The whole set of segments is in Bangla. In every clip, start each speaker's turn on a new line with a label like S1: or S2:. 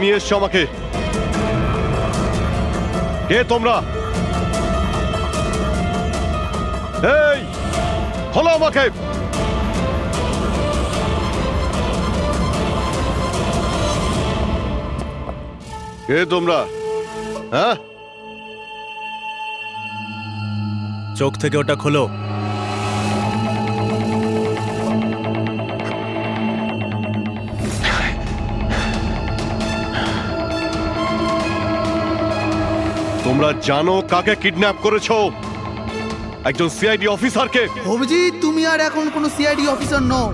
S1: নিয়ে এসছো আমাকে। কে তোমরা? এই খোলো আমাকে। কে তোমরা? হ্যাঁ,
S2: চোখ থেকে ওটা খোলো।
S1: তোমরা জানো কাকে কিডন্যাপ করেছো? একজন সিআইডি অফিসারকে।
S3: অভিজিৎ, তুমি আর এখন কোনো সিআইডি অফিসার নও।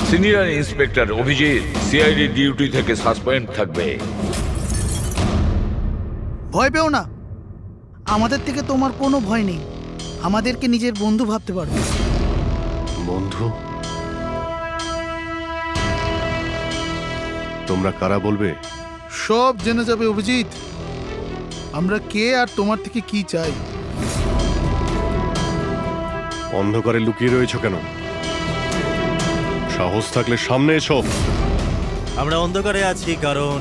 S4: Senior inspector Abhijeet CID duty থেকে সাসপেন্ড থাকবে।
S3: ভয় পেও না, আমাদের থেকে তোমার কোনো ভয় নেই। আমাদেরকে নিজের বন্ধু ভাবতে পারো।
S1: বন্ধু? তোমরা কারা বলবে?
S5: সব জেনে যাবে অভিজিৎ, আমরা কে আর তোমার থেকে কি চাই।
S1: অন্ধকারে লুকিয়ে রয়েছো কেন? সাহস থাকলে সামনে এসো।
S2: আমরা অন্ধকারে আছি কারণ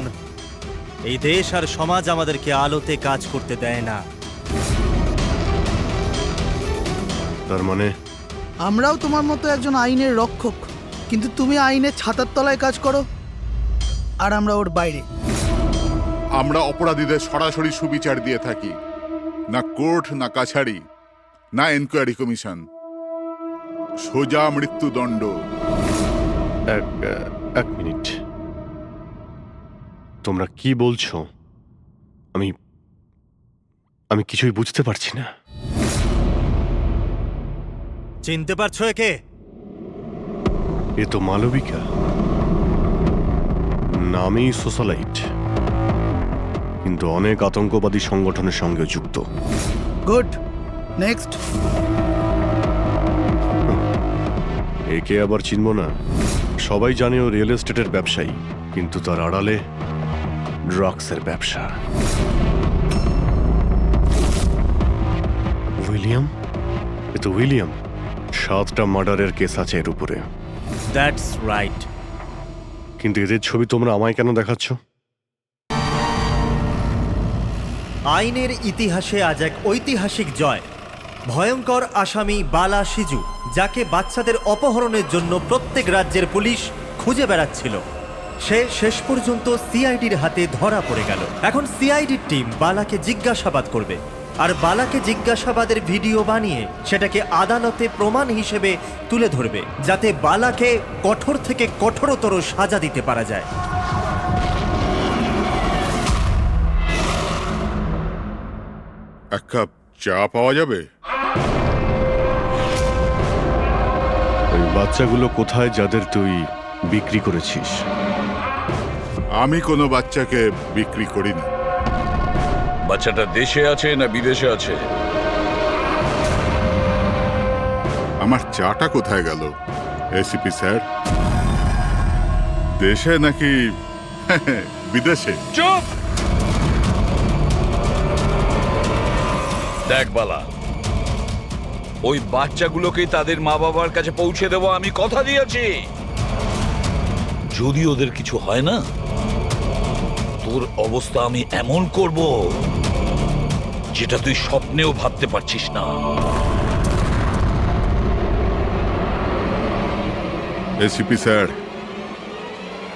S2: এই দেশ আর সমাজ আমাদেরকে আলোতে কাজ করতে দেয় না।
S1: তার মানে
S3: আমরাও তোমার মতো একজন আইনের রক্ষক, কিন্তু তুমি আইনের ছাতার তলায় কাজ করো আর আমরা ওর বাইরে।
S6: আমরা অপরাধীদের সরাসরি সুবিচার দিয়ে থাকি, না কোর্ট, না কাছারি, না এনকোয়ারি কমিশন, সোজা মৃত্যুদণ্ড।
S1: এক মিনিট, তোমরা কি বলছো? আমি কিছুই বুঝতে পারছি না।
S2: চিনতে পারছো একে?
S1: এ তো মালবিকা, নামেই সোশ্যালাইট, কিন্তু অনেক আতঙ্কবাদী সংগঠনের সঙ্গে যুক্ত।
S3: Good, next.
S1: একে আবার চিনব না? সবাই জানে ও রিয়েল এস্টেটের ব্যবসায়ী, কিন্তু তার আড়ালে ড্রাগসের ব্যবসা। উইলিয়াম? এ তো উইলিয়াম। 7টা মার্ডারের কেস আছে এর উপরে।
S2: That's right.
S1: কিন্তু এদের ছবি তোমরা আমায় কেন দেখাচ্ছ?
S2: আইনের ইতিহাসে আজ এক ঐতিহাসিক জয়। ভয়ঙ্কর আসামি বালা সিজু, যাকে বাচ্চাদের অপহরণের জন্য প্রত্যেক রাজ্যের পুলিশ খুঁজে বেড়াচ্ছিল, সে শেষ পর্যন্ত সিআইডির হাতে ধরা পড়ে গেল। এখন সিআইডির টিম বালাকে জিজ্ঞাসাবাদ করবে, আর বালাকে জিজ্ঞাসাবাদের ভিডিও বানিয়ে সেটাকে আদালতে প্রমাণ হিসেবে তুলে ধরবে, যাতে বালাকে কঠোর থেকে কঠোরতর সাজা দিতে পারা যায়।
S6: এক কাপ চা পাওয়া যাবে?
S1: ওই বাচ্চাগুলো কোথায় যাদের তুই বিক্রি করেছিস?
S6: আমি কোনো বাচ্চাকে বিক্রি করিনি।
S4: বাচ্চাটা দেশে আছে না বিদেশে আছে?
S6: আমার চাটা কোথায় গেল এসিপি স্যার? দেশে নাকি বিদেশে?
S4: চুপ! দেখ বালা, ওই বাচ্চাগুলোকে তাদের মা বাবার কাছে পৌঁছে দেবো, আমি কথা দিয়েছি। যদি ওদের কিছু হয় না, তোর অবস্থা আমি এমন করব যেটা তুই স্বপ্নেও ভাবতে পারছিস না।
S6: এসিপি স্যার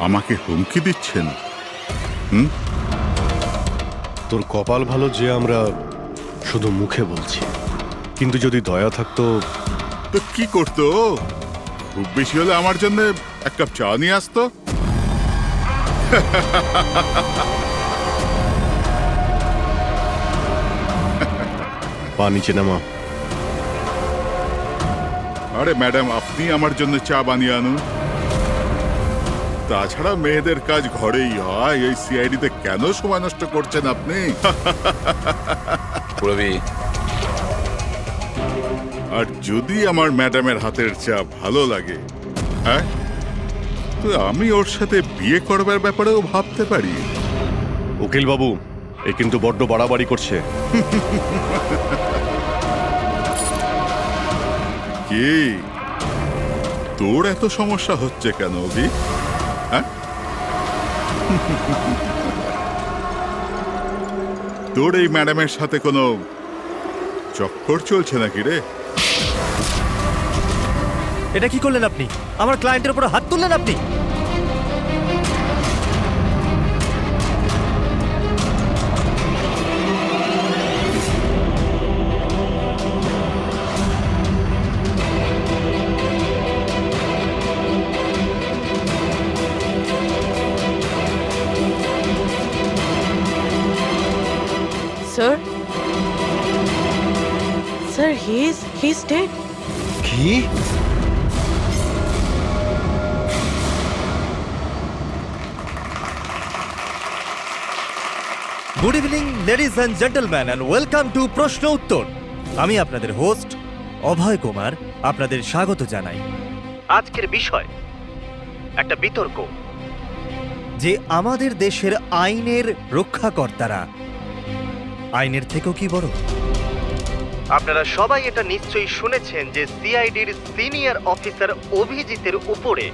S6: আমাকে হুমকি দিচ্ছেন?
S1: তোর কপাল ভালো যে আমরা শুধু মুখে বলছি, কিন্তু যদি দয়া থাকতো।
S6: তো কি করতো? খুব বেশি হলে আমার জন্য এক কাপ চা নিয়ে আসতো।
S1: পা নিচে নামা।
S6: আরে ম্যাডাম, আপনি আমার জন্য চা বানিয়ে আনুন। তাছাড়া মেয়েদের কাজ ঘরেই হয়, এই সিআইডিতে কেন সময় নষ্ট করছেন আপনি?
S4: রবি,
S6: আর যদি আমার ম্যাডামের হাতের চা ভালো লাগে, হ্যাঁ, তো আমি ওর সাথে বিয়ে করবার ব্যাপারেও ভাবতে পারি।
S1: উকিল বাবু, এ কিন্তু বড্ড বাড়াবাড়ি করছে।
S6: কি তোর এত সমস্যা হচ্ছে কেন অভি? হ্যাঁ, তোর এই ম্যাডামের সাথে কোনো চক্কর চলছে নাকি রে?
S2: এটা কি করলেন আপনি? আমার ক্লায়েন্টের উপর হাত তুললেন আপনি?
S7: Sir? Sir, he's dead.
S1: কি?
S2: Good evening ladies and gentleman and welcome to প্রশ্ন উত্তর। আমি আপনাদের হোস্ট অভয় কুমার আপনাদের স্বাগত জানাই। আজকের বিষয় একটা বিতর্ক যে আমাদের দেশের আইনের রক্ষাকর্তারা আইনের থেকেও কি বড়? আপনারা সবাই এটা নিশ্চয়ই শুনেছেন যে সিআইডির সিনিয়র অফিসার অভিজিতের উপরে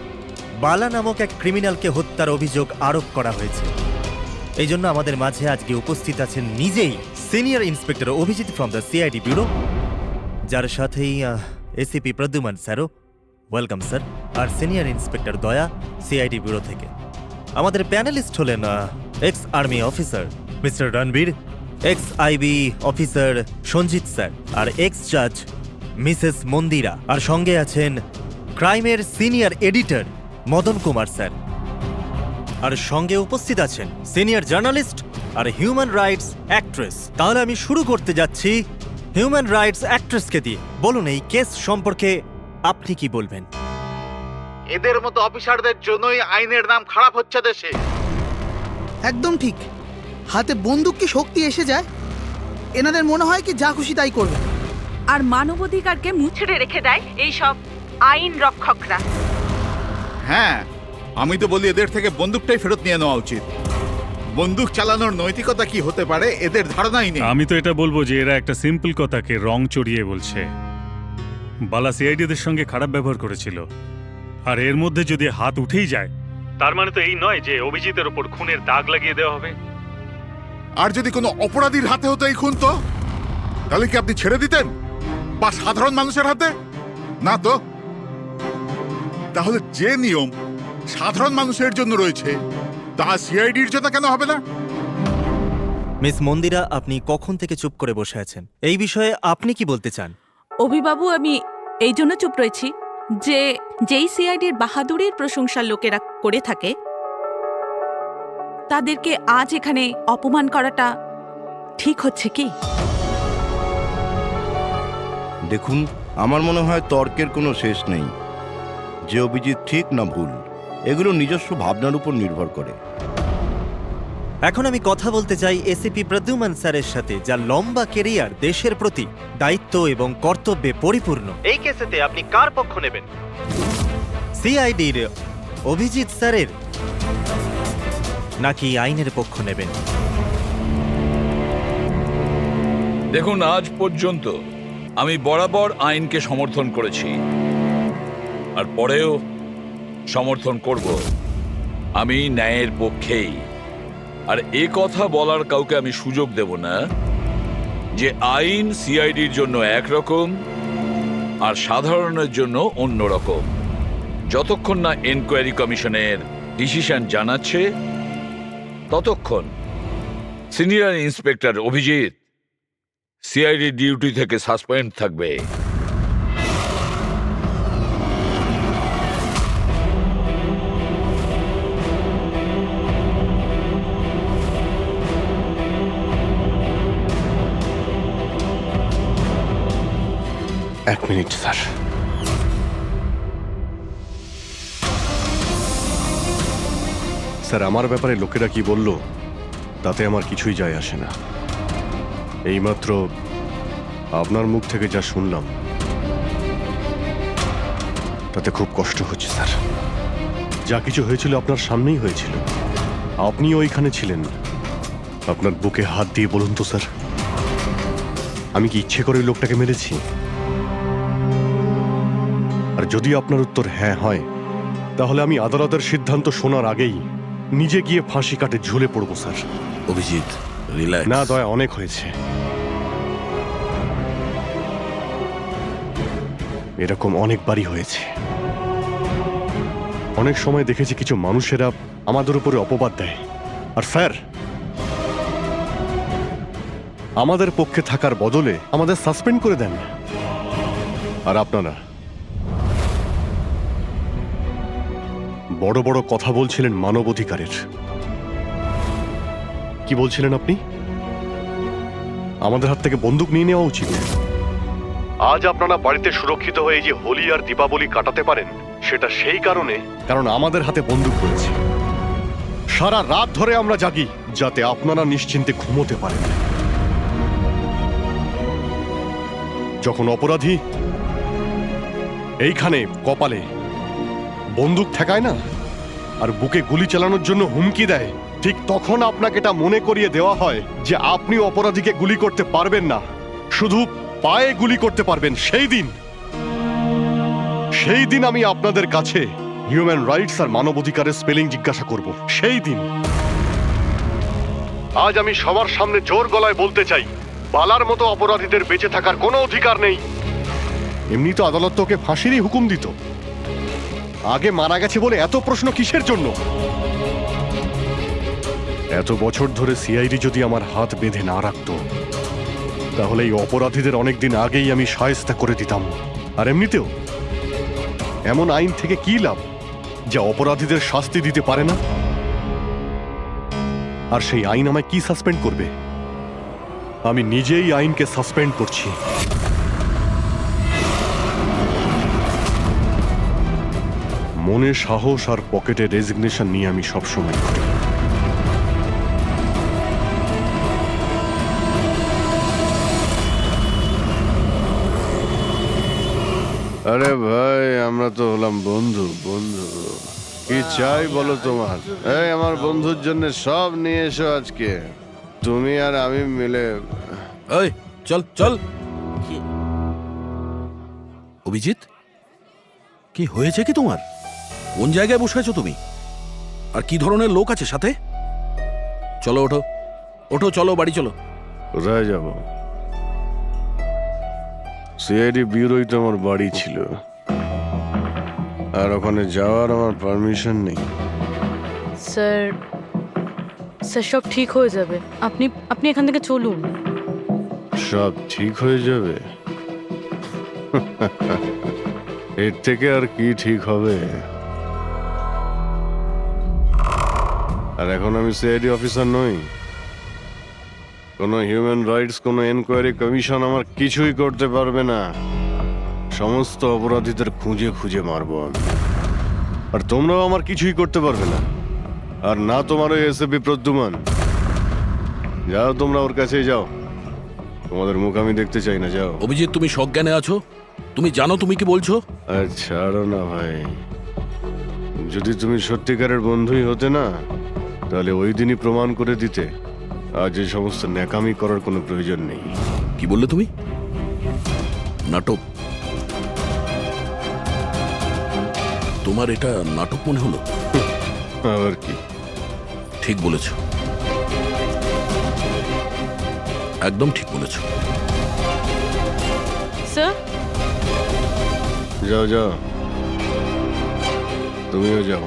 S2: বালা নামক এক ক্রিমিনালকে হত্যার অভিযোগ আরোপ করা হয়েছে। এই জন্য আমাদের মাঝে আজকে উপস্থিত আছেন নিজেই senior inspector Abhijeet from the CID bureau, যার সাথেই এসিপি প্রদ্যুমান স্যারও, ওয়েলকাম স্যার, আর senior inspector Daya CID bureau থেকে। আমাদের প্যানেলিস্ট হলেন ex army officer Mr Ranbir, ex IB officer Sanjit sir, আর এক্স জাজ মিসেস মন্দিরা, আর সঙ্গে আছেন ক্রাইমের senior editor Madan Kumar sir, আর সঙ্গে উপস্থিত আছেন সিনিয়র জার্নালিস্ট আর হিউম্যান রাইটস অ্যাক্ট্রেস। তাহলে আমি শুরু করতে যাচ্ছি হিউম্যান রাইটস অ্যাক্ট্রেসকে দিয়ে। বলুন, এই কেস সম্পর্কে আপনি কি বলবেন?
S8: এদের মতো অফিসারদের জন্যই আইনের নাম খারাপ হচ্ছে দেশে।
S3: একদম ঠিক। হাতে বন্দুক কি শক্তি এসে যায়? এনাদের মনে হয় কি যা খুশি তাই করবে।
S7: আর মানবাধিকারকে মুচড়ে রেখে দেয় এই সব আইন রক্ষকরা।
S8: হ্যাঁ, আমি তো বলি এদের থেকে বন্দুকটাই ফেরত নিয়ে নেওয়া উচিত। বন্দুক চালানোর নৈতিকতা কি হতে পারে এদের ধারণাই নেই।
S9: আমি তো এটা বলবো যে এরা একটা সিম্পল কথাকে রং চড়িয়ে বলছে। বালা সিআইডিদের সঙ্গে খারাপ ব্যবহার করেছিল, আর এর মধ্যে যদি হাত উঠেই যায় তার মানে তো এই নয় যে অভিজিতের ওপর খুনের দাগ লাগিয়ে দেওয়া হবে।
S6: আর যদি কোনো অপরাধীর হাতে হতো এই খুন, তো তাহলে কি আপনি ছেড়ে দিতেন? বা সাধারণ মানুষের হাতে? না তো। তাহলে যে নিয়ম সাধারণ মানুষের জন্য রয়েছে তা সিআইডির জন্য কেন হবে না?
S2: মিস মন্দিরা, আপনি কখন থেকে চুপ করে বসে আছেন? এই বিষয়ে আপনি কি বলতে চান?
S7: অভিবাবু, আমি এই জন্য চুপ রয়েছি যে যেই সিআইডির বাহাদুরির প্রশংসা লোকেরা করে থাকে তাদেরকে আজ এখানে অপমান করাটা ঠিক হচ্ছে কি?
S10: দেখুন, আমার মনে হয় তর্কের কোনো শেষ নেই। যে অভিজিৎ ঠিক না ভুল, এগুলো নিজস্ব ভাবনার উপর নির্ভর করে।
S2: এখন আমি কথা বলতে চাই এসিপি প্রদ্যুমান স্যারের সাথে, যার লম্বা কেরিয়ার দেশের প্রতি দায়িত্ব এবং কর্তব্যে পরিপূর্ণ। এই কেসেতে আপনি কার পক্ষ নেবেন? সিআইডির অভিজিৎ স্যারের নাকি আইনের পক্ষ নেবেন?
S4: দেখুন, আজ পর্যন্ত আমি বরাবর আইনকে সমর্থন করেছি, আর পরেও সমর্থন করব। আমি ন্যায়ের পক্ষেই। আর এ কথা বলার কাউকে আমি সুযোগ দেব না যে আইন সিআইডির জন্য একরকম আর সাধারণের জন্য অন্য রকম। যতক্ষণ না এনকোয়ারি কমিশনের ডিসিশন জানাচ্ছে ততক্ষণ senior inspector Abhijeet CID duty থেকে সাসপেন্ড থাকবে।
S1: এক মিনিট স্যার। স্যার, আমার ব্যাপারে লোকেরা কি বলল তাতে আমার কিছুই যায় আসে না। এইমাত্র আপনার মুখ থেকে যা শুনলাম তাতে খুব কষ্ট হচ্ছে স্যার। যা কিছু হয়েছিল আপনার সামনেই হয়েছিল, আপনিও ওইখানে ছিলেন। আপনার বুকে হাত দিয়ে বলুন তো স্যার, আমি কি ইচ্ছে করে ওই লোকটাকে মেরেছি? আর যদি আপনার উত্তর হ্যাঁ হয়, তাহলে আমি আদালতের সিদ্ধান্ত শোনার আগেই নিজে গিয়ে ফাঁসি কাটে ঝুলে পড়ব স্যার।
S10: অভিজিৎ,
S11: রিল্যাক্স।
S1: না দয়া, অনেক হয়েছে। এরকম অনেকবারই হয়েছে। অনেক সময় দেখেছি কিছু মানুষেরা আমাদের উপরে অপবাদ দেয়, আর স্যার আমাদের পক্ষে থাকার বদলে আমাদের সাসপেন্ড করে দেন। আর আপনারা বড় বড় কথা বলছিলেন মানবাধিকারের। কি বলছিলেন আপনি? আমাদের হাত থেকে বন্দুক নিয়ে নেওয়া উচিত। আজ আপনারা বাড়িতে সুরক্ষিত হয়ে যে হোলি আর দীপাবলি কাটাতে পারেন, সেটা সেই কারণ আমাদের হাতে বন্দুক রয়েছে। সারা রাত ধরে আমরা জাগি যাতে আপনারা নিশ্চিন্তে ঘুমোতে পারেন। যখন অপরাধী এইখানে কপালে বন্দুক ঠেকায় না আর বুকে গুলি চালানোর জন্য হুমকি দেয়, ঠিক তখন আপনাকে এটা মনে করিয়ে দেওয়া হয় যে আপনি অপরাধীকে গুলি করতে পারবেন না, শুধু পায়ে গুলি করতে পারবেন। সেই দিন আমি আপনাদের কাছে হিউম্যান রাইটস আর মানবাধিকারের স্পেলিং জিজ্ঞাসা করব। সেই দিন। আজ আমি সবার সামনে জোর গলায় বলতে চাই, বালার মতো অপরাধীদের বেঁচে থাকার কোনো অধিকার নেই। এমনি তো আদালত তোকে ফাঁসিরই হুকুম দিত। আগে মারা গেছে বলে এত প্রশ্ন কিসের জন্য? এত বছর ধরে সিআইডি যদি আমার হাত বেঁধে না রাখতো, তাহলে এই অপরাধীদের অনেকদিন আগেই আমি শায়েস্তা করে দিতাম। আর এমনিতেও এমন আইন থেকে কি লাভ যা অপরাধীদের শাস্তি দিতে পারে না? আর সেই আইন আমায় কি সাসপেন্ড করবে? আমি নিজেই আইনকে সাসপেন্ড করছি। মনে সাহস আর পকেটে রেজিগনেশন নিয়ে আমি সবসময় করি।
S12: আরে ভাই, আমরা তো হলাম বন্ধু। কি চাই বলো তোমার? এই আমার বন্ধুর জন্য সব নিয়ে এসো আজকে, তুমি আর আমি মিলে।
S11: এই চল চল। অভিজিৎ, কি হয়েছে কি তোমার? কোন জায়গায় বসে আছো তুমি? আর কি ধরনের লোক আছে সাথে? চলো ওঠো ওঠো, চলো বাড়ি চলো।
S12: কোথায় যাব? সিআইডি ব্যুরোই তো আমার বাড়ি ছিল, আর ওখানে যাওয়ার আমার পারমিশন নেই।
S13: স্যার সব ঠিক হয়ে যাবে, আপনি এখান থেকে চলুন।
S12: সব ঠিক হয়ে যাবে? এর থেকে আর কি ঠিক হবে? আর এখন আমি সিআইডি অফিসার নই। কোনো হিউম্যান রাইটস, কোনো এনকোয়ারি কমিশন আমার কিছুই করতে পারবে না। সমস্ত অপরাধীদের খুঁজে খুঁজে মারবো আমি, আর তোমরাও আমার কিছুই করতে পারবে না। আর না তোমার ওই এসএপি প্রদ্যুমান। যাও তোমরা ওর কাছেই যাও, তোমাদের মুখ আমি দেখতে চাই না। যাও।
S11: অভিজিৎ, তুমি সজ্ঞানে আছো? তুমি জানো তুমি কি বলছো?
S12: ছাড়ো না ভাই, যদি তুমি সত্যিকারের বন্ধুই হতে না, তাহলে ওই দিনই প্রমাণ করে দিতে আজ এই সমস্ত ন্যাকামি করার কোনো প্রয়োজন নেই।
S11: কি বললে তুমি? নাটক? তোমার এটা নাটক মনে হলো?
S12: আবার কি?
S11: ঠিক বলেছ, একদম ঠিক বলেছ।
S13: স্যার
S12: যাও যাও, তুমিও যাও।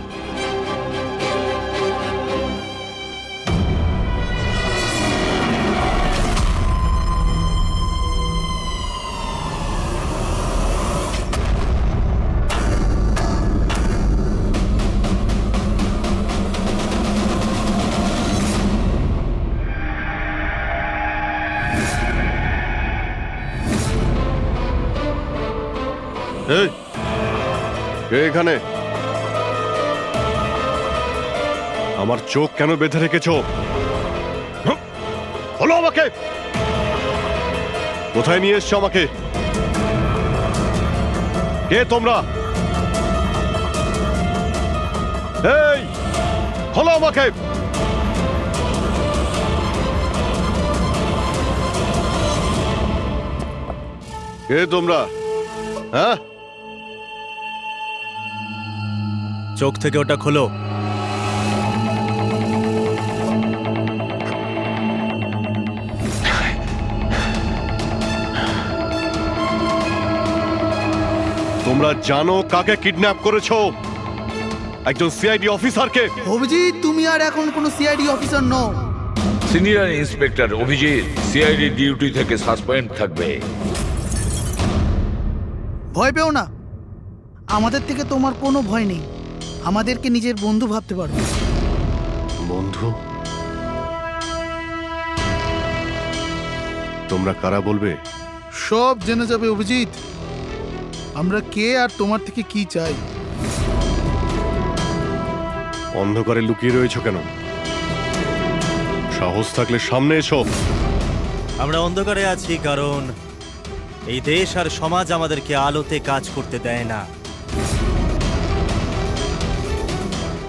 S12: এই, কে এখানে?
S1: আমার চোখ কেন বেঁধে রেখেছো? বলো আমাকে, কোথায় নিয়ে এসছো আমাকে? কে তোমরা? এই, খোলো আমাকে। কে তোমরা? হ্যাঁ,
S2: চোখ থেকে ওটা খোলো।
S1: তোমরা জানো কাকে কিডন্যাপ করেছো? একজন সিআইডি অফিসারকে।
S3: অভিজিৎ, তুমি আর এখন কোনো সিআইডি অফিসার নও।
S4: Senior inspector Abhijeet CID duty থেকে সাসপেন্ড থাকবে।
S3: ভয় পেও না, আমাদের থেকে তোমার কোনো ভয় নেই। আমাদেরকে নিজের বন্ধু ভাবতে পারো।
S1: বন্ধু? তোমরা কারা বলবে?
S5: সব জেনে যাবে অভিজিৎ, আমরা কে আর তোমার থেকে কি চাই।
S1: অন্ধকারে লুকিয়ে রয়েছো কেন? সাহস থাকলে সামনে এসো।
S2: আমরা অন্ধকারে আছি কারণ এই দেশ আর সমাজ আমাদেরকে আলোতে কাজ করতে দেয় না।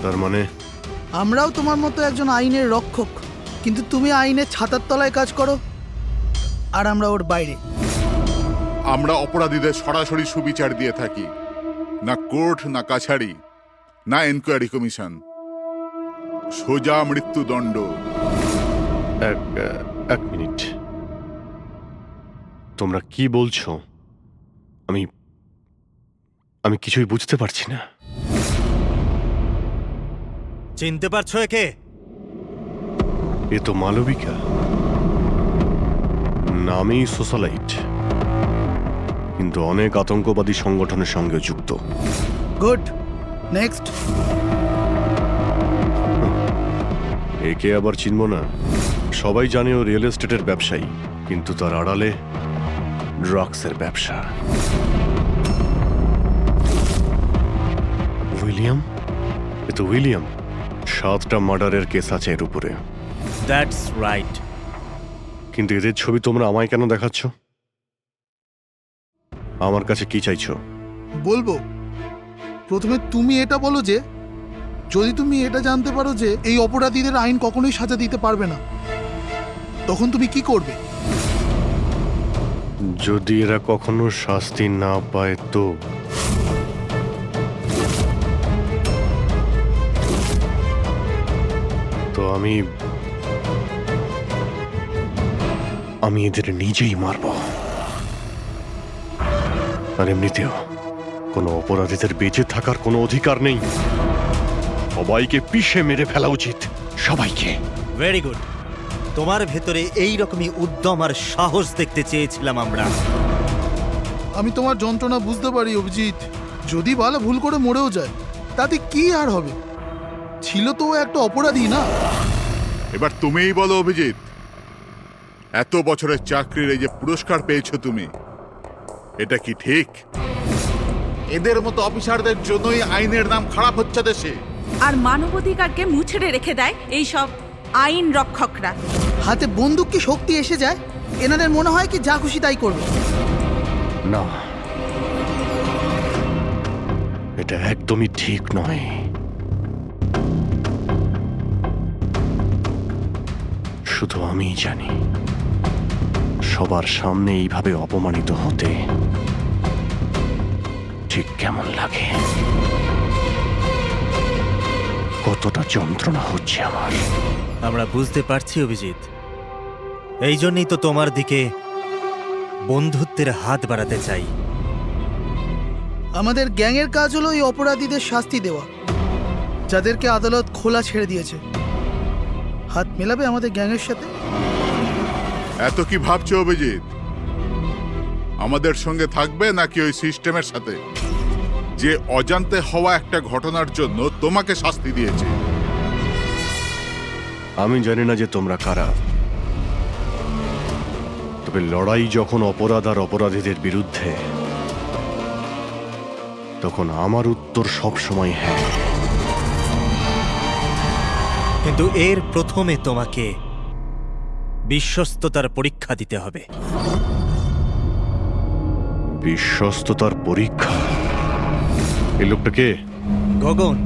S1: তার মানে
S3: আমরাও তোমার মতো একজন আইনের রক্ষক, কিন্তু তুমি আইনের ছাতার তলায় কাজ করো আর আমরা ওর বাইরে।
S6: আমরা অপরাধীদের সরাসরি সুবিচার দিয়ে থাকি, না কোর্ট, না কাছারি, না এনকোয়ারি কমিশন, সোজা মৃত্যুদণ্ড।
S1: এক মিনিট, তোমরা কি বলছো? আমি কিছুই বুঝতে পারছি না।
S2: চিনতে পারছো একে?
S1: এ তো মালবিকা, নামেই সোশ্যালাইট, কিন্তু অনেক আতঙ্কবাদী সংগঠনের সঙ্গে যুক্ত।
S3: Good, next.
S1: একে আবার চিনব না? সবাই জানে ও রিয়েল এস্টেটের ব্যবসায়ী, কিন্তু তার আড়ালে ড্রাগসের ব্যবসা। উইলিয়াম? এ তো উইলিয়াম। 7টা মার্ডারের কেস আছে এর উপরে।
S2: That's right.
S1: কিন্তু এদের ছবি তোমরা আমায় কেন দেখাচ্ছ? আমার কাছে কি চাইছো?
S5: বলবো, প্রথমে তুমি এটা বলো যে যদি তুমি এটা জানতে পারো যে এই অপরাধীদের আইন কখনোই সাজা দিতে পারবে না, তখন তুমি কি করবে?
S1: যদি এরা কখনো শাস্তি না পায় তো? তো আমি এদের নিজেই মারব। আর এমনিতেও কোনো অপরাধীদের বেঁচে থাকার কোনো অধিকার নেই। সবাইকে পিষে মেরে ফেলা উচিত, সবাইকে।
S2: Very good. তোমার ভেতরে এই রকমই উদ্যম আর সাহস দেখতে চেয়েছিলাম আমরা।
S5: আমি তোমার যন্ত্রণা বুঝতে পারি অভিজিৎ। যদি বালা ভুল করে মরেও যায় তাতে কি আর হবে? ছিল তো ও একটা অপরাধী, না?
S6: এবার তুমিই বলো অভিজিৎ, এত বছরের চাকরির এই যে পুরস্কার পেয়েছো তুমি, এটা কি ঠিক? এদের মতো অফিসারদের জন্যই আইনের নাম খারাপ হচ্ছে দেশে।
S7: আর মানবাধিকারকে মুছড়ে রেখে দেয় এই সব আইন রক্ষকরা।
S3: হাতে বন্দুক কি শক্তি এসে যায়? এনাদের মনে হয় কি যা খুশি তাই করবে।
S1: না, এটা একদমই ঠিক নয়। শুধু আমিই জানি সবার সামনে এইভাবে অপমানিত হতে ঠিক কেমন লাগে, কতটা যন্ত্রণা হচ্ছে আমার।
S2: আমরা বুঝতে পারছি অভিজিৎ, এই জন্যই তো তোমার দিকে বন্ধুত্বের হাত বাড়াতে চাই।
S3: আমাদের গ্যাংয়ের কাজ হলো এই অপরাধীদের শাস্তি দেওয়া, যাদেরকে আদালত খোলা ছেড়ে দিয়েছে। হাত মেলাবে আমাদের গ্যাংয়ের সাথে?
S6: এত কি ভাবছো অভিজিৎ? আমাদের সঙ্গে থাকবে নাকি ওই সিস্টেমের সাথে, যে অজান্তে হওয়া একটা ঘটনার জন্য তোমাকে শাস্তি দিয়েছে?
S1: আমি জানি না যে তোমরা কারা, তবে লড়াই যখন অপরাধ আর অপরাধীদের বিরুদ্ধে, তখন আমার উত্তর সব সময় হ্যাঁ।
S2: কিন্তু এর প্রথমে তোমাকে বিশ্বস্ততার পরীক্ষা দিতে হবে।
S1: বিশ্বস্ততার পরীক্ষা? এই লোকটা কে?
S2: গগন,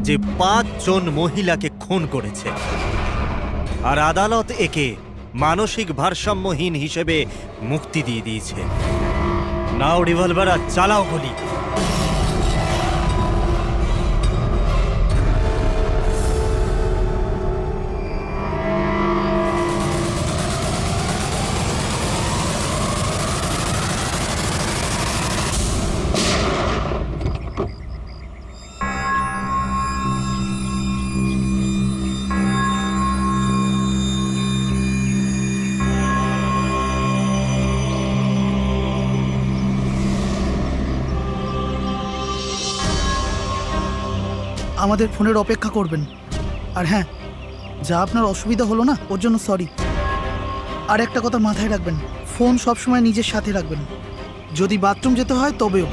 S2: যে 5 জন মহিলাকে খুন করেছে, আর আদালত একে মানসিক ভারসাম্যহীন হিসেবে মুক্তি দিয়ে দিয়েছে। নাও রিভলভার আর চালাও গুলি।
S3: আমাদের ফোনের অপেক্ষা করবেন। আর হ্যাঁ, যা আপনার অসুবিধা হলো না ওর জন্য সরি। আর একটা কথা মাথায় রাখবেন, ফোন সবসময় নিজের সাথে রাখবেন, যদি বাথরুম যেতে হয় তবেও।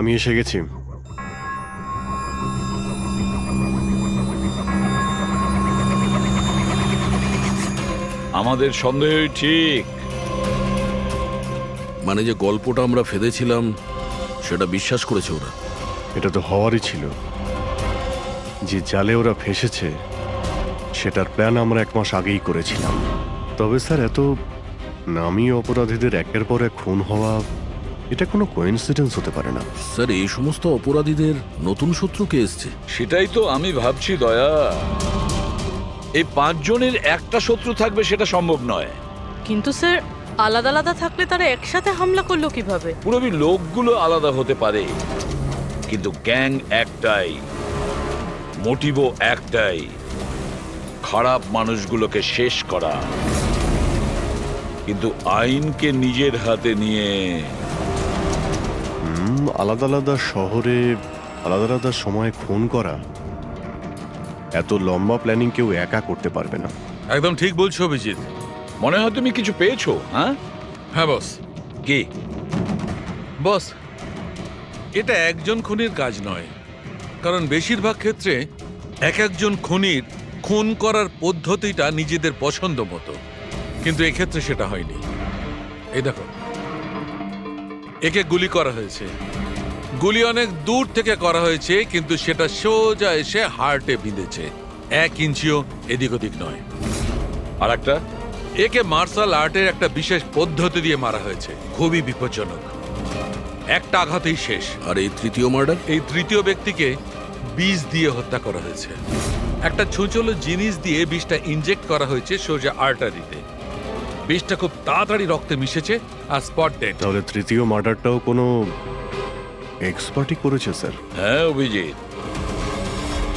S1: আমি এসে গেছি।
S4: আমাদের সন্দেহই ঠিক।
S11: মানে যে গল্পটা আমরা ফেঁদেছিলাম সেটা বিশ্বাস করেছে ওরা।
S1: এটা তো হওয়ারই ছিল। যে জালে ওরা ফেসেছে সেটার প্ল্যান আমরা 1 মাস আগেই করেছিলাম। তবে স্যার, এত নামী অপরাধীদের একের পর এক খুন হওয়া, এটা কোনো কোইন্সিডেন্স হতে পারে না।
S11: স্যার, এই সমস্ত অপরাধীদের নতুন শত্রু কে এসছে?
S4: সেটাই তো আমি ভাবছি দয়া। এই 5 জনের একটা শত্রু থাকবে সেটা সম্ভব নয়।
S13: কিন্তু স্যার, আলাদা আলাদা থাকলে তারা একসাথে হামলা করলো কিভাবে?
S4: পুরোপুরি লোকগুলো আলাদা হতে পারে, কিন্তু গ্যাং একটাই, মোটিভও একটাই, খারাপ মানুষগুলোকে শেষ করা। কিন্তু আইনকে নিজের হাতে নিয়ে
S1: আলাদা আলাদা শহরে আলাদা আলাদা সময় খুন করা, এত লম্বা প্ল্যানিং কেউ একা করতে পারবে না।
S11: একদম ঠিক বলছো অভিজিৎ।
S4: মনে হয় তুমি কিছু পেয়েছো। হ্যাঁ
S11: হ্যাঁ বস।
S4: কি
S11: বস, এটা একজন খুনির কাজ নয়, কারণ বেশিরভাগ ক্ষেত্রে একজন খুনির খুন করার পদ্ধতিটা নিজেদের পছন্দ মতো, কিন্তু এক্ষেত্রে সেটা হয়নি। এই দেখো, একে গুলি করা হয়েছে, গুলি অনেক দূর থেকে করা হয়েছে, কিন্তু সেটা সোজা এসে হার্টে বিঁধেছে, 1 ইঞ্চিও এদিক ওদিক নয়।
S4: আর একটা,
S11: একে মার্শাল আর্টের একটা বিশেষ পদ্ধতি দিয়ে মারা হয়েছে, খুবই বিপজ্জনক, একটা আঘাতেই শেষ। আর এই তৃতীয় মার্ডার, এই তৃতীয় ব্যক্তিকে বিষ দিয়ে হত্যা করা হয়েছে। একটা ছুঁচলো জিনিস দিয়ে বিষটা ইনজেক্ট করা হয়েছে সোজা আর্টারিতে। বিষটা খুব তাড়াতাড়ি রক্তে মিশেছে আর স্পট ডেড।
S1: তাহলে তৃতীয় মার্ডারটাও কোনো এক্সপার্টই করেছে স্যার?
S4: হ্যাঁ অভিজিৎ,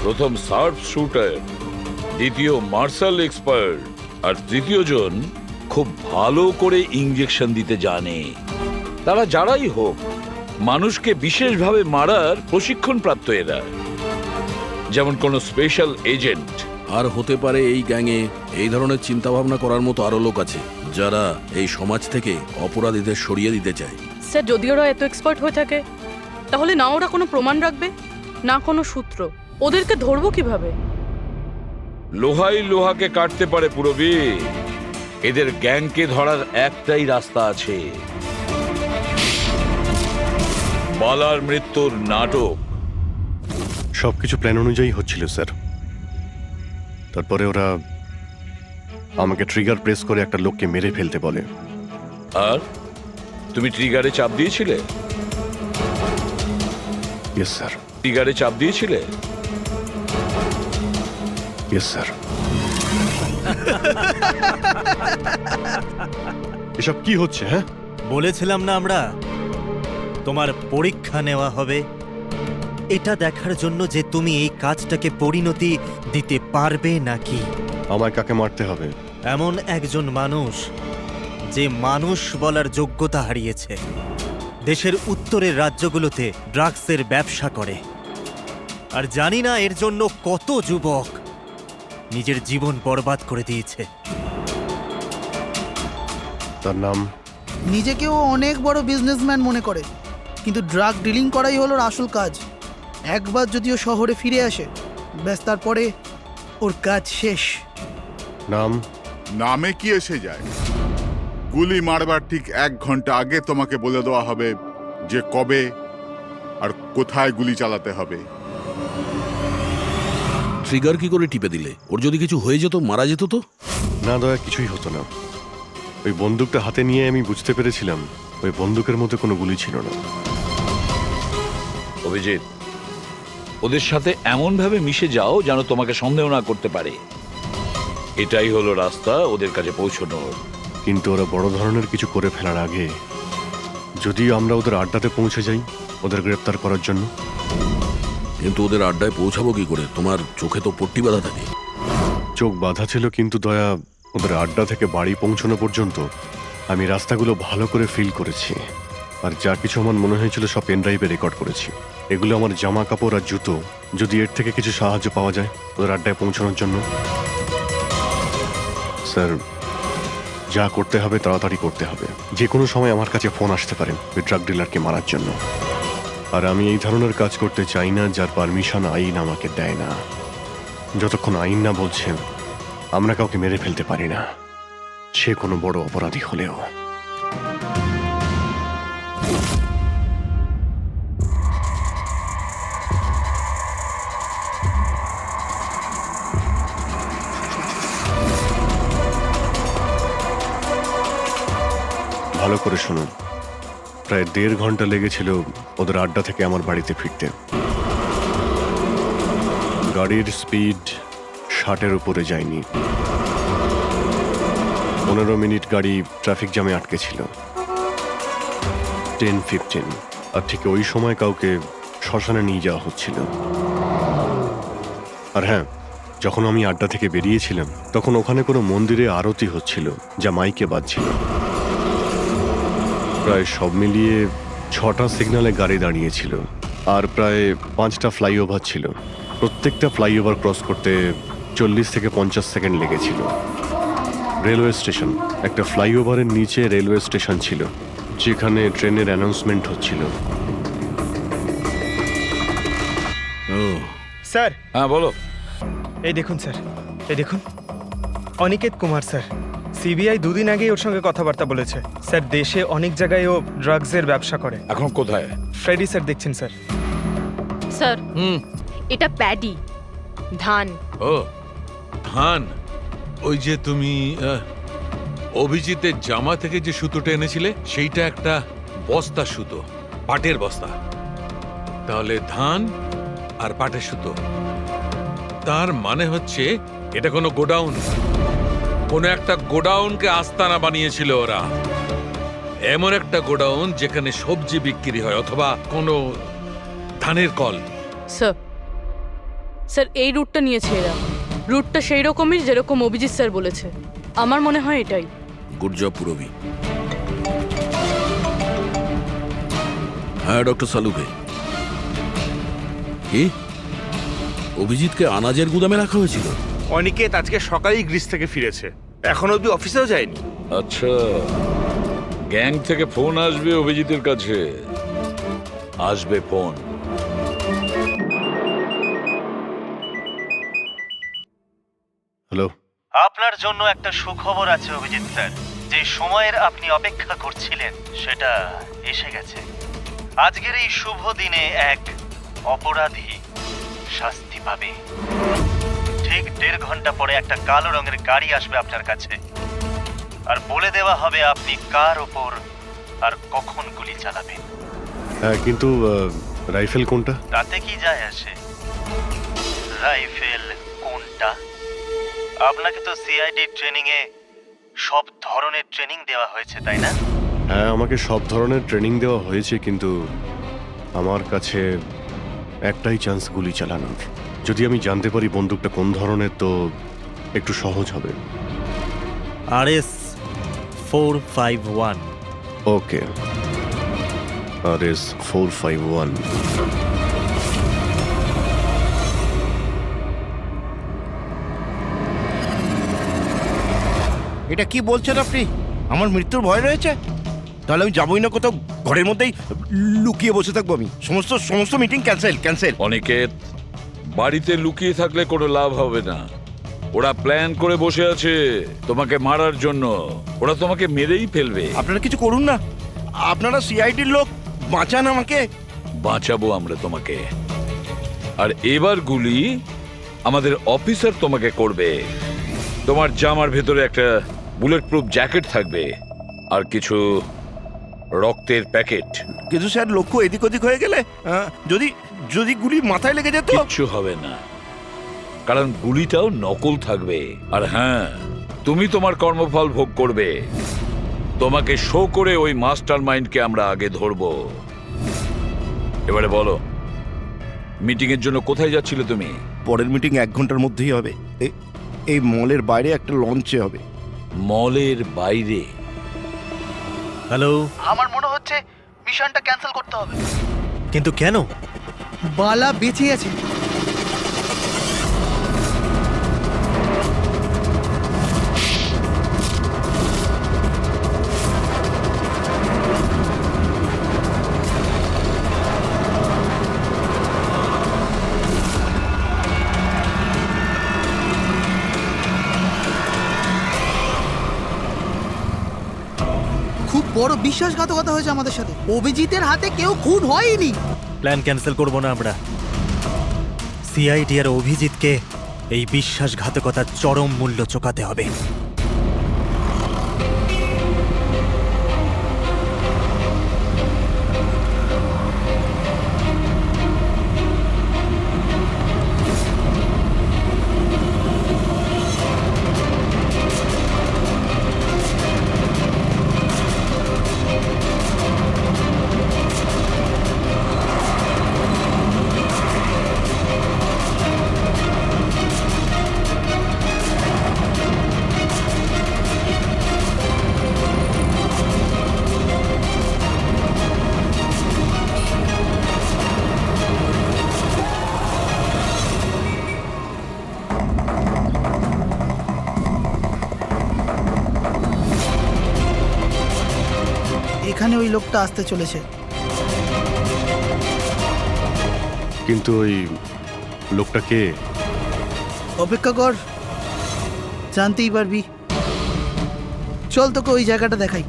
S4: প্রথম শার্প শুটার, দ্বিতীয় মার্শাল এক্সপার্ট, আর তৃতীয় জন খুব ভালো করে ইঞ্জেকশন দিতে জানে। তারা যারাই হোক, মানুষকে বিশেষভাবে মারার প্রশিক্ষণ প্রাপ্ত এরা, যেমন কোন স্পেশাল এজেন্ট।
S11: আর হতে পারে এই গ্যাংয়ে এই ধরনের চিন্তা ভাবনা করার মতো আরো লোক আছে, যারা এই সমাজ থেকে অপরাধীদের সরিয়ে দিতে চায়।
S13: স্যার, যদি ওরা এত এক্সপার্ট হয়ে থাকে, তাহলে না ওরা কোনো প্রমাণ রাখবে, না কোনো সূত্র। ওদেরকে ধরবো কিভাবে?
S4: লোহাই লোহাকে কাটতে পারে পুরবী। এদের গ্যাংকে ধরার একটাই রাস্তা আছে, বালার মৃত্যুর নাটক।
S1: সবকিছু প্ল্যান অনুযায়ী হচ্ছিল স্যার। তারপরে ওরা আমাকে ট্রিগার প্রেস করে একটা লোককে মেরে ফেলতে বলে।
S4: আর তুমি ট্রিগারে চাপ দিয়েছিলে?
S1: Yes sir.
S4: ট্রিগারে চাপ দিয়েছিলে?
S1: Yes sir. এসব কি হচ্ছে? হ্যাঁ,
S2: বলেছিলাম না আমরা তোমার পরীক্ষা নেওয়া হবে, এটা দেখার জন্য যে তুমি এই কাজটাকে পরিণতি দিতে পারবে নাকি।
S1: আমায় কাকে মারতে হবে?
S2: এমন একজন মানুষ যে মানুষ বলার যোগ্যতা হারিয়েছে, দেশের উত্তরের রাজ্যগুলোতে ড্রাগসের ব্যবসা করে, আর জানি না এর জন্য কত যুবক নিজের জীবন বরবাদ করে দিয়েছে।
S1: তার নাম?
S3: নিজেকেও অনেক বড় বিজনেসম্যান মনে করে, কিন্তু ড্রাগ ডিলিং করাই হলো ওর আসল কাজ। একবার যদিও শহরে ফিরে আসে, ব্যাস তারপরে ওর কাজ শেষ।
S1: নাম?
S6: নামে কি এসে যায়? গুলি মারবার ঠিক 1 ঘন্টা আগে তোমাকে বলে দেওয়া হবে যে কবে আর কোথায় গুলি চালাতে হবে।
S14: ট্রিগার কি করে টিপে দিলে? ওর যদি কিছু হয়ে যেত, মারা যেত তো?
S1: না দয়া, কিছুই হতো না। ওই বন্দুকটা হাতে নিয়ে আমি বুঝতে পেরেছিলাম ওই বন্দুকের মধ্যে কোনো গুলি ছিল না।
S4: অভিজিৎ, ওদের সাথে এমন ভাবে মিশে যাও যেন তোমাকে সন্দেহ না করতে পারে। এটাই হলো রাস্তা ওদের কাছে পৌঁছানোর।
S1: কিন্তু ওরা বড় ধরনের কিছু করে ফেলার আগে যদি আমরা ওদের আড্ডাতে পৌঁছে যাই ওদের গ্রেপ্তার করার জন্য।
S14: কিন্তু ওদের আড্ডায় পৌঁছাবো কি করে? তোমার চোখে তো পট্টি বাঁধা থাকে।
S1: চোখ বাঁধা ছিল, কিন্তু দয়া, ওদের আড্ডা থেকে বাড়ি পৌঁছানো পর্যন্ত আমি রাস্তাগুলো ভালো করে ফিল করেছি। আর যা কিছু আমার মনে হয়েছিল সব পেন ড্রাইভে রেকর্ড করেছি। এগুলো আমার জামা কাপড় আর জুতো। যদি এর থেকে কিছু সাহায্য পাওয়া যায় ওদের আড্ডায় পৌঁছানোর জন্য। স্যার, যা করতে হবে তাড়াতাড়ি করতে হবে। যে কোনো সময় আমার কাছে ফোন আসতে পারে ওই ড্রাগ ডিলারকে মারার জন্য। আর আমি এই ধরনের কাজ করতে চাই না যার পারমিশন আইন আমাকে দেয় না। যতক্ষণ আইন না বলছে আমরা কাউকে মেরে ফেলতে পারি না, সে কোনো বড় অপরাধী হলেও। ভালো করে শুনুন, প্রায় 1.5 ঘন্টা লেগেছিল ওদের আড্ডা থেকে আমার বাড়িতে ফিরতে। গাড়ির স্পিড 60-এর উপরে যায়নি। 15 মিনিট গাড়ি ট্রাফিক জ্যামে আটকে ছিল। 10-15, আর ঠিক ওই সময় কাউকে শ্মশানে নিয়ে যাওয়া হচ্ছিল। আর হ্যাঁ, যখন আমি আড্ডা থেকে বেরিয়েছিলাম তখন ওখানে কোনো মন্দিরে আরতি হচ্ছিল যা মাইকে বাজছিল। প্রায় সব মিলিয়ে 6টা সিগন্যালে গাড়ি দাঁড়িয়েছিল, আর প্রায় 5টা ফ্লাইওভার ছিল। প্রত্যেকটা ফ্লাইওভার ক্রস করতে 40 থেকে 50 সেকেন্ড লেগেছিল। রেলওয়ে স্টেশন, একটা ফ্লাইওভারের নিচে রেলওয়ে স্টেশন ছিল যেখানে ট্রেনের অ্যানাউন্সমেন্ট হচ্ছিল।
S15: স্যার।
S4: হ্যাঁ বলো।
S15: এই দেখুন স্যার, এই দেখুন, অনিকেত কুমার স্যার। সিবিআই 2 দিন আগেই ওর সঙ্গে কথাবার্তা বলেছে। স্যার, দেশে অনেক জায়গায় ও ড্রাগসের ব্যবসা করে।
S4: এখন কোথায়?
S15: ফ্রেডি স্যার দেখছেন স্যার।
S13: স্যার, এটা প্যাডি, ধান।
S11: ও ধান। ওই যে তুমি অভিজিতের জামা থেকে যে সুতোটা এনেছিলে সেইটা একটা বস্তা সুতো, পাটের বস্তা। তাহলে ধান আর পাটের সুতো, তার মানে হচ্ছে এটা কোনো গোডাউন, কোনো একটা গোডাউনকে আস্তানা বানিয়েছিল ওরা। এমন একটা গোডাউন যেখানে সবজি বিক্রি হয় অথবা কোনো ধানের কল।
S13: স্যার, স্যার এই রুটটা নিয়েছে এরা। রুটটা সেই রকমই যেরকম অভিজিৎ স্যার বলেছে। আমার মনে হয় এটাই।
S14: গুড জব পুরবি। হ্যাঁ ডক্টর সালুকে। কি অভিজিৎকে আনাজের গুদামে রাখা হয়েছিল?
S15: অনিকেত আজকে সকালেই গ্রিস থেকে ফিরেছে, এখনো অব্দি অফিসেও যায়নি।
S4: আচ্ছা, গ্যাং থেকে ফোন আসবে অভিজিতের কাছে। আসবে ফোন।
S1: হ্যালো,
S2: আপনার জন্য একটা সুখবর আছে অভিজিৎ স্যার। যে সময়ের আপনি অপেক্ষা করছিলেন সেটা এসে গেছে। আজকের এই শুভ দিনে এক অপরাধী শাস্তি পাবে। ঠিক 1.5 ঘন্টা পরে একটা কালো রঙের গাড়ি আসবে আপনার কাছে, আর বলে দেওয়া হবে আপনি কার ওপর আর কখন গুলি চালাবেন।
S1: হ্যাঁ, কিন্তু রাইফেল কোনটা?
S2: তাতে কি যায় আসে রাইফেল কোনটা? আপনাকে তো সিআইডি ট্রেনিং এ সব ধরনের ট্রেনিং দেওয়া হয়েছে তাই না?
S1: হ্যাঁ, আমাকে সব ধরনের ট্রেনিং দেওয়া হয়েছে, কিন্তু আমার কাছে একটাই চান্স গুলি চালানোর। যদি আমি জানতে পারি বন্দুকটা কোন ধরনের, তো একটু সহজ হবে।
S2: RS 451।
S1: ওকে, RS 451।
S10: এটা কি বলছেন আপনি? আমার মৃত্যুর ভয় রয়েছে? তাহলে আমি যাবোই না কোথাও, ঘরের মধ্যেই লুকিয়ে বসে থাকবো আমি। সমস্ত মিটিং ক্যান্সেল।
S4: অনিকেত, বাড়িতে লুকিয়ে থাকলে কোনো লাভ হবে না। ওরা প্ল্যান করে বসে আছে তোমাকে মারার জন্য। ওরা তোমাকে মেরেই ফেলবে।
S10: আপনারা কিছু করুন না, আপনারা সিআইডির লোক, বাঁচান আমাকে।
S4: বাঁচাবো আমরা তোমাকে। আর এবার গুলি আমাদের অফিসার তোমাকে করবে। তোমার জামার ভেতরে একটা বুলেট প্রুফ জ্যাকেট থাকবে আর কিছু রক্তের প্যাকেট।
S10: কিন্তু স্যার, লক্ষ্য এদিক ওদিক হয়ে গেলে যদি গুলি মাথায় লেগে যেত?
S4: কিচ্ছু হবে না, কারণ গুলিটাও নকল থাকবে। আর হ্যাঁ, তুমি তোমার কর্মফল ভোগ করবে। তোমাকে শো করে ওই মাস্টার মাইন্ডকে আমরা আগে ধরবো। এবারে বলো, মিটিং এর জন্য কোথায় যাচ্ছিলে তুমি?
S10: পরের মিটিং 1 ঘন্টার মধ্যেই হবে। এই মলের বাইরে একটা লঞ্চে হবে।
S4: মলের বাইরে?
S2: হ্যালো,
S3: আমার মনে হচ্ছে মিশনটা ক্যান্সেল করতে হবে।
S2: কিন্তু কেন?
S3: বালা বেঁচে আছে। খুব বড় বিশ্বাসঘাতকতা হয়েছে আমাদের সাথে। অভিজিতের হাতে কেউ খুন হয়নি।
S2: প্ল্যান ক্যান্সেল করব না আমরা। সিআইডি আর অভিজিৎকে এই বিশ্বাসঘাতকতার চরম মূল্য চোকাতে হবে।
S3: এখানে ওই লোকটা আসতে চলেছে।
S1: কিন্তু ওই লোকটা কে?
S3: অপেক্ষা কর, জানতেই পারবি। চল তোকে ওই জায়গাটা দেখাই,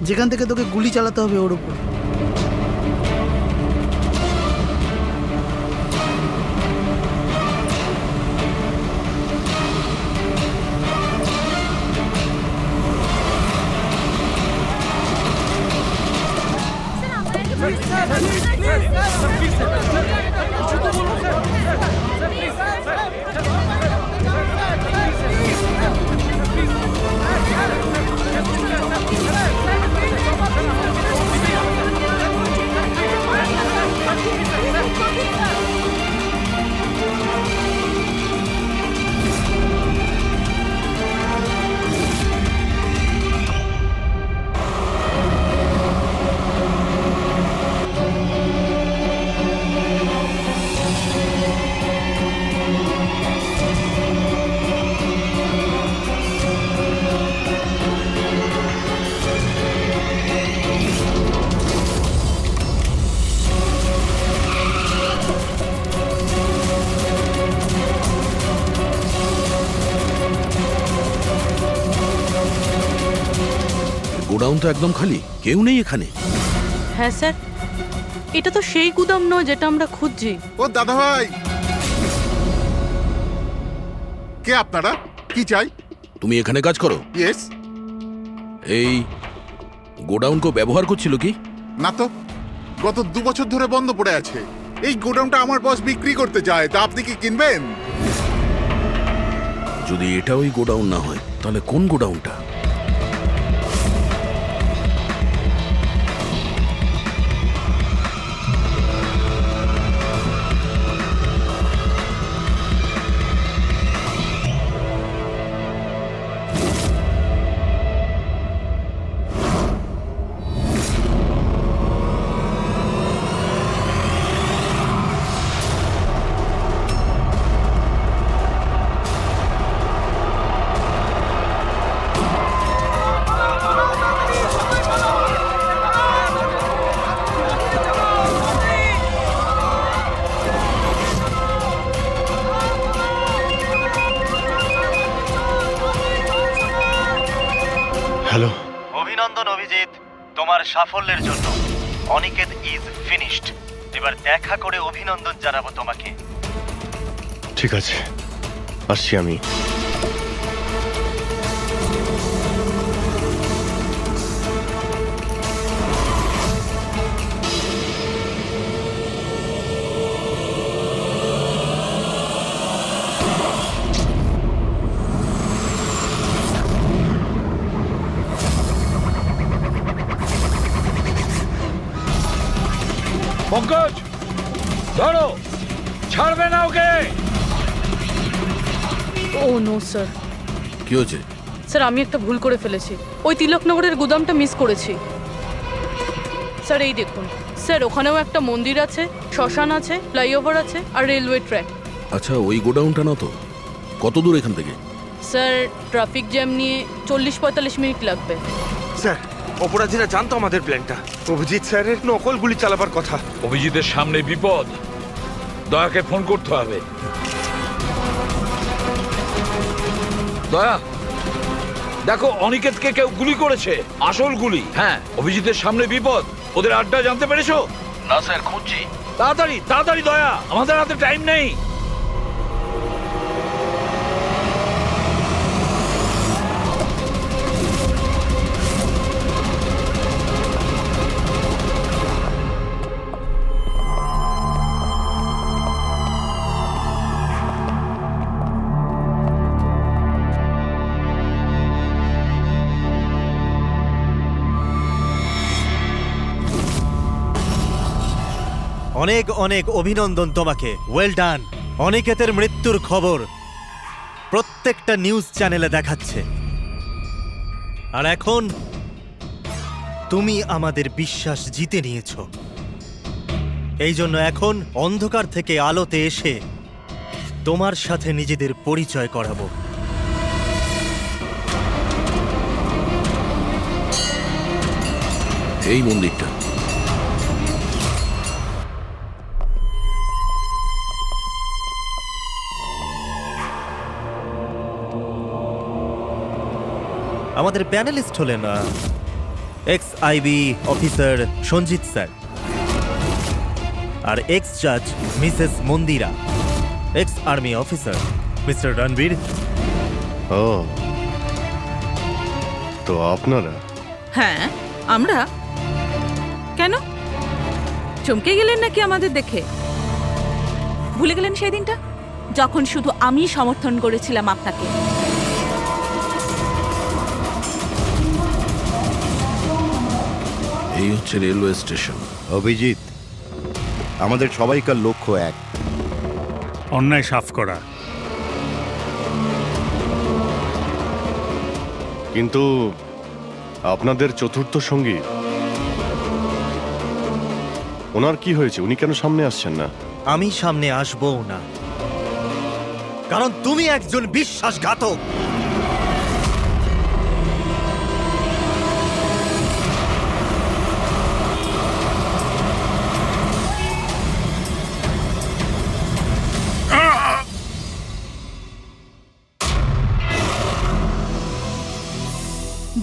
S3: যেখান থেকে তোকে গুলি চালাতে হবে ওর উপর।
S14: গোডাউন তো একদম খালি, কেউ নেই এখানে।
S13: হ্যাঁ স্যার, এটা তো সেই গুদাম নয় যেটা আমরা খুঁজছি।
S6: ও দাদা ভাই, কে আপনারা? কি চাই?
S14: তুমি এখানে কাজ করো?
S6: ইয়েস।
S14: এই গোডাউন কেউ ব্যবহার করছিল কি?
S6: না তো, গত 2 বছর ধরে বন্ধ পড়ে আছে। এই গোডাউনটা আমার বস বিক্রি করতে চায়, তা আপনি কি কিনবেন?
S14: যদি এটা ওই গোডাউন না হয় তাহলে কোন গোডাউনটা?
S1: হ্যালো।
S2: অভিনন্দন অভিজিৎ, তোমার সাফল্যের জন্য। Aniket is finished. এবার দেখা করে অভিনন্দন জানাবো তোমাকে।
S1: ঠিক আছে, আসছি আমি।
S4: পঙ্কজ, ধরো, ছাড়বে না ওকে।
S13: ও নো স্যার।
S14: কি হয়েছে?
S13: স্যার আমি একটা ভুল করে ফেলেছি। ওই তিলকনগরের গুদামটা মিস করেছি। স্যার এই দেখুন স্যার, ওখানেও একটা মন্দির আছে, শ্মশান আছে, ফ্লাইওভার আছে আর রেলওয়ে ট্র্যাক।
S14: আচ্ছা, ওই গোডাউনটা না তো? কত দূর এখান থেকে?
S13: স্যার ট্রাফিক জ্যাম নিয়ে 40-45 মিনিট লাগবে।
S15: স্যার অপরাধীরা জানতো আমাদের প্ল্যানটা। অভিজিৎ স্যারের নকল গুলি চালাবার কথা।
S4: অভিজিতের সামনে বিপদ, দয়াকে ফোন করতে হবে। দয়া, দেখো অনিকেতকে কেউ গুলি করেছে, আসল গুলি। হ্যাঁ, অভিজিতের সামনে বিপদ। ওদের আড্ডা জানতে পেরেছো?
S14: না স্যার, খুঁজছি।
S4: তাড়াতাড়ি তাড়াতাড়ি দয়া, আমাদের হাতে টাইম নেই।
S2: অনেক অনেক অভিনন্দন তোমাকে। Well done. অনিকেতের মৃত্যুর খবর প্রত্যেকটা নিউজ চ্যানেলে দেখাচ্ছে, আর এখন তুমি আমাদের বিশ্বাস জিতে নিয়েছো। এই জন্য এখন অন্ধকার থেকে আলোতে এসে তোমার সাথে নিজেদের পরিচয় করাবো।
S14: এই মন্দিরটা।
S2: আমাদের প্যানেলিস্ট হলেন ex IB officer Sanjit sir, আর এক্স জাজ Mrs Mandira, ex army officer Mr Ranbir.
S1: ও, তো আপনারা?
S7: হ্যাঁ, আমরা। কেন চমকে গেলেন নাকি আমাদের দেখে? ভুলে গেলেন সেই দিনটা যখন শুধু আমি সমর্থন করেছিলাম আপনাকে?
S14: এই হচ্ছে রেলওয়ে স্টেশন।
S10: অভিজিৎ, আমাদের সবাইকার লক্ষ্য এক,
S9: অন্যায় সাফ করা।
S1: কিন্তু আপনাদের চতুর্থ সঙ্গী, ওনার কি হয়েছে? উনি কেন সামনে আসছেন না?
S2: আমি সামনে আসবো না, কারণ তুমি একজন বিশ্বাসঘাতক।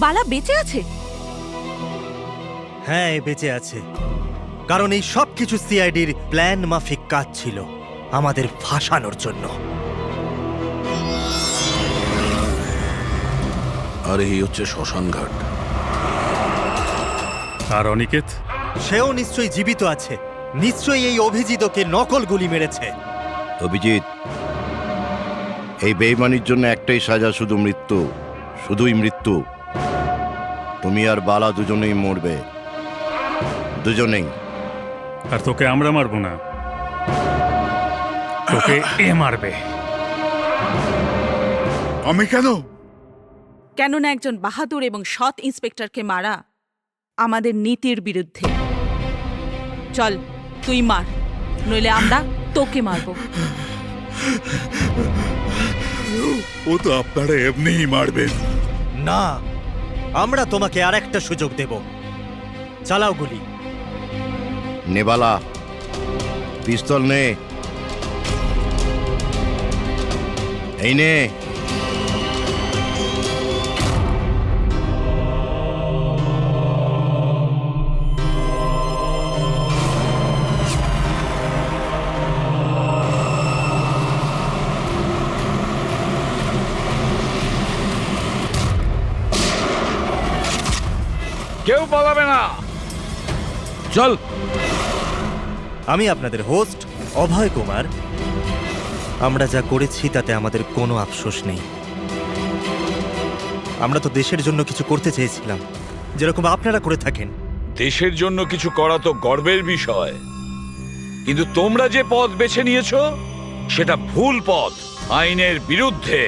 S7: বালা বেঁচে আছে?
S2: হ্যাঁ, এ বেঁচে আছে, কারণ এই সব কিছু সিআইডির প্ল্যান মাফিক কাজ ছিল, আমাদের ফাঁসানোর জন্য।
S14: আর এই হচ্ছে শ্মশান ঘাট।
S9: আর অনিকেত?
S2: সেও নিশ্চয়ই জীবিত আছে। নিশ্চয়ই এই অভিজিৎকে নকল গুলি মেরেছে।
S10: অভিজিৎ, এই বেইমানির জন্য একটাই সাজা, শুধু মৃত্যু, শুধুই মৃত্যু। তুমি আর বালা দুজনেই মরবে, দুজনেই।
S9: আর তোকে আমরা মারবো না, তোকে এ মারবে।
S6: আমি কেন?
S7: কেননা একজন বাহাদুর এবং সৎ ইন্সপেক্টরকে মারা আমাদের নীতির বিরুদ্ধে। চল তুই মার, নইলে আমরা তোকে মারবো।
S6: ও তো আপনারা এমনিই মারবেন।
S2: না, আমরা তোমাকে আর একটা সুযোগ দেব। চালাও গুলি।
S10: নেবালা, পিস্তল নে। এই নে।
S4: কেউ পালাবে না, চল।
S2: আমি আপনাদের হোস্ট অভয় কুমার। আমরা যা করেছি তাতে আমাদের কোনো আফসোস নেই। আমরা তো দেশের জন্য কিছু করতে চেয়েছিলাম, যেরকম আপনারা করে থাকেন।
S4: দেশের জন্য কিছু করা তো গর্বের বিষয়, কিন্তু তোমরা যে পথ বেছে নিয়েছো সেটা ভুল পথ, আইনের বিরুদ্ধে।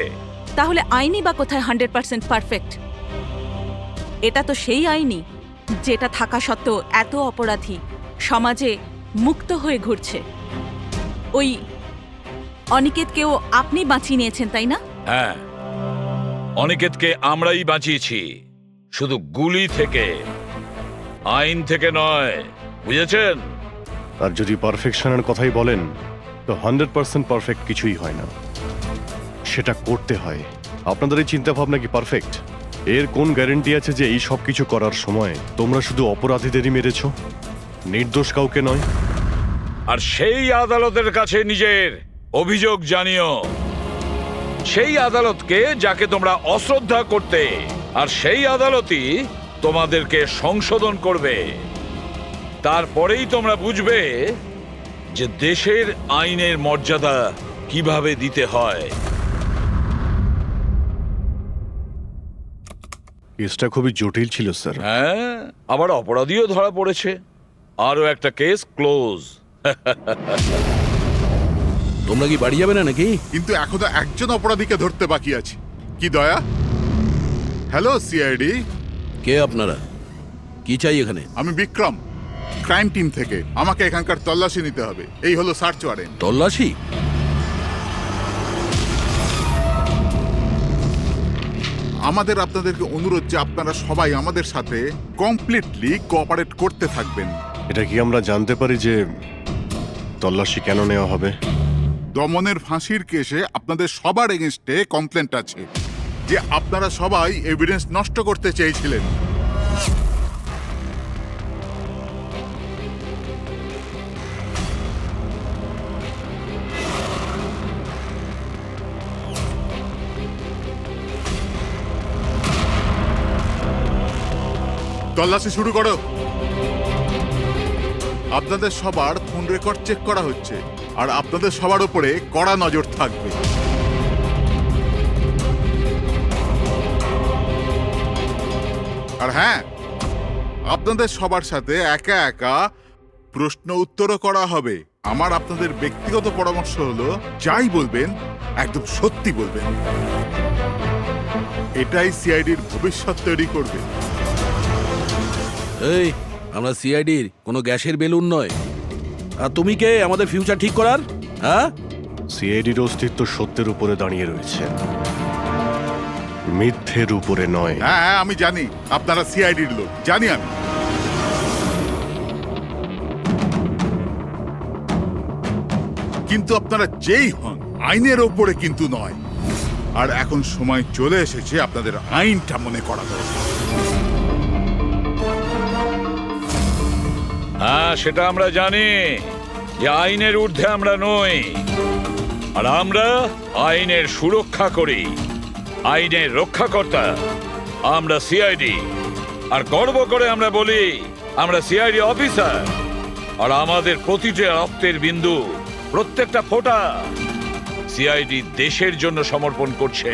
S7: তাহলে আইনই বা কোথায় 100% পারফেক্ট? এটা তো সেই আইনই যেটা থাকা সত্ত্বেও এত অপরাধী সমাজে মুক্ত হয়ে ঘুরছে। ওই অনিকেতকেও আপনি বাঁচিয়ে নিয়েছেন, তাই না?
S4: হ্যাঁ, অনিকেতকে আমরাই বাঁচিয়েছি, শুধু গুলি থেকে, আইন থেকে নয়, বুঝেছেন?
S1: আর যদি পারফেকশনের কথাই বলেন তো 100% পারফেক্ট কিছুই হয় না, সেটা করতে হয়। আপনাদের এই চিন্তা ভাবনা কি পারফেক্ট? এর কোন গ্যারান্টি আছে যে এই সব কিছু করার সময় তোমরা শুধু অপরাধীদেরই মেরেছ, নির্দোষ কাউকে নয়?
S4: আর সেই আদালতের কাছে নিজের অভিযোগ জানিও, সেই আদালতকে যাকে তোমরা অশ্রদ্ধা করতে, আর সেই আদালতই তোমাদেরকে সংশোধন করবে। তারপরেই তোমরা বুঝবে যে দেশের আইনের মর্যাদা কিভাবে দিতে হয়।
S1: কেসটা খুবই জটিল ছিল স্যার।
S4: হ্যাঁ, আবার অপরাধীও ধরা পড়েছে। আরো একটা কেস ক্লোজ।
S14: তোমরা কি বাড়ি যাবে না নাকি?
S6: কিন্তু এখনো একজন অপরাধীকে ধরতে বাকি আছে। কি দয়া? Hello CID.
S14: কে আপনারা? কি চাই এখানে?
S6: আমি বিক্রম, ক্রাইম টিম থেকে। আমাকে এখানকার তল্লাশি নিতে হবে। এই হলো সার্চ ওয়ারেন্ট।
S14: তল্লাশি?
S6: আমাদের আপনাদেরকে অনুরোধ যে আপনারা সবাই আমাদের সাথে কমপ্লিটলি কোঅপারেট করতে থাকবেন।
S1: এটা কি আমরা জানতে পারি যে তল্লাশি কেন নেওয়া হবে?
S6: দমনের ফাঁসির কেসে আপনাদের সবার এগেনস্টে কমপ্লেন্ট আছে যে আপনারা সবাই এভিডেন্স নষ্ট করতে চেয়েছিলেন। তল্লাশি শুরু করো। আপনাদের সবার ফোন রেকর্ড চেক করা হচ্ছে, আর আপনাদের সবার উপরে কড়া নজর থাকবে। আর হ্যাঁ, আপনাদের সবার সাথে একা একা প্রশ্ন উত্তরও করা হবে। আমার আপনাদের ব্যক্তিগত পরামর্শ হলো, যাই বলবেন একদম সত্যি বলবেন। এটাই সিআইডির ভবিষ্যৎ তৈরি করবে।
S14: এই, আমরা সিআইডির কোনো গ্যাসের বেলুন নয়। আর তুমি কে আমাদের ফিউচার ঠিক করার? হ্যাঁ,
S1: সিআইডির অস্তিত্ব সত্যের উপরে দাঁড়িয়ে রয়েছে, মিথ্যের উপরে নয়।
S6: হ্যাঁ, আমি জানি আপনারা সিআইডির লোক, জানি আমি। কিন্তু আপনারা যেই হন, আইনের ওপরে কিন্তু নয়। আর এখন সময় চলে এসেছে আপনাদের আইনটা মনে করা দরকার।
S4: হ্যাঁ, সেটা আমরা জানি যে আইনের ঊর্ধ্বে আমরা নই, আর আমরা আইনের সুরক্ষা করি, আইনের রক্ষাকর্তা। আমরা সিআইডি, আর গর্ব করে আমরা বলি আমরা সিআইডি অফিসার। আর আমাদের প্রতিটা রক্তের বিন্দু, প্রত্যেকটা ফোঁটা সিআইডি দেশের জন্য সমর্পণ করছে